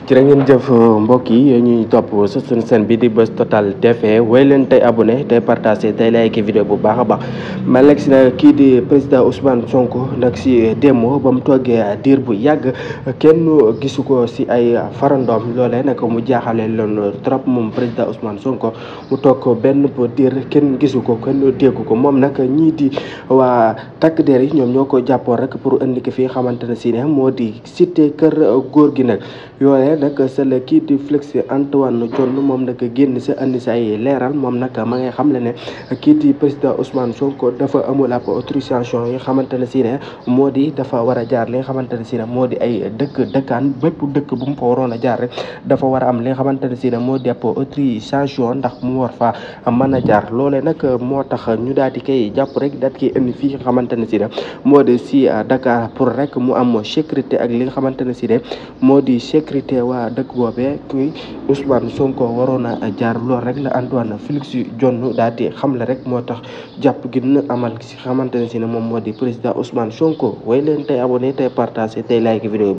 jërë ngeen jëf mbokk yi ñuy topp sa suñu chaîne bi di Buzz Total TV way leen tey abonné tey partagé tey like vidéo bu baax a baax ma lekk si nag kii di président Ousmane Sonko nag si démb ba mu toggee diir bu yàgg kenn gisu ko si ay farandoom loolee nag mu jaaxale loon trop moom président Ousmane Sonko mu toog benn diir kenn gisu ko kenn déggu ko moom nag ñii di waa takk der yi ñoom ñoo ko jàppoon rek pour indi ko fii xamante ne si ne moo di cité kër góor gi nag yooye nag c'est le kii di Félix Antoine Diome moom nag génn sa andi sa ay leeral moom nag ma ngay xam le ne kii di président Ousmane Sonko dafa amul ab autorisation yi xamante ne si ne moo di dafa war a jaar li nga xamante ne si ne moo di ay dëkkaan bépp dëkk bu mu fa waroon a jaar rek dafa war a am li nga xamante ne si ne moo di ab autorisation ndax mu war fa mën a jaar loole nag moo tax ñu daal di koy jàpp rek daal di koy indi fii nga xamante ne si ne moo di si Dakar pour rek mu am sécurité ak li nga xamante ne si ne moo di sécurité waa dëkk boobee kuy Ousmane Sonko waroon a jaar lool rek la Antoine Félix Diome daal di xamle rek moo tax jàpp gi na amal si xamante ne si ne moom moo di président Ousmane Sonko way leen tey abonné tey partagé tey like vidéo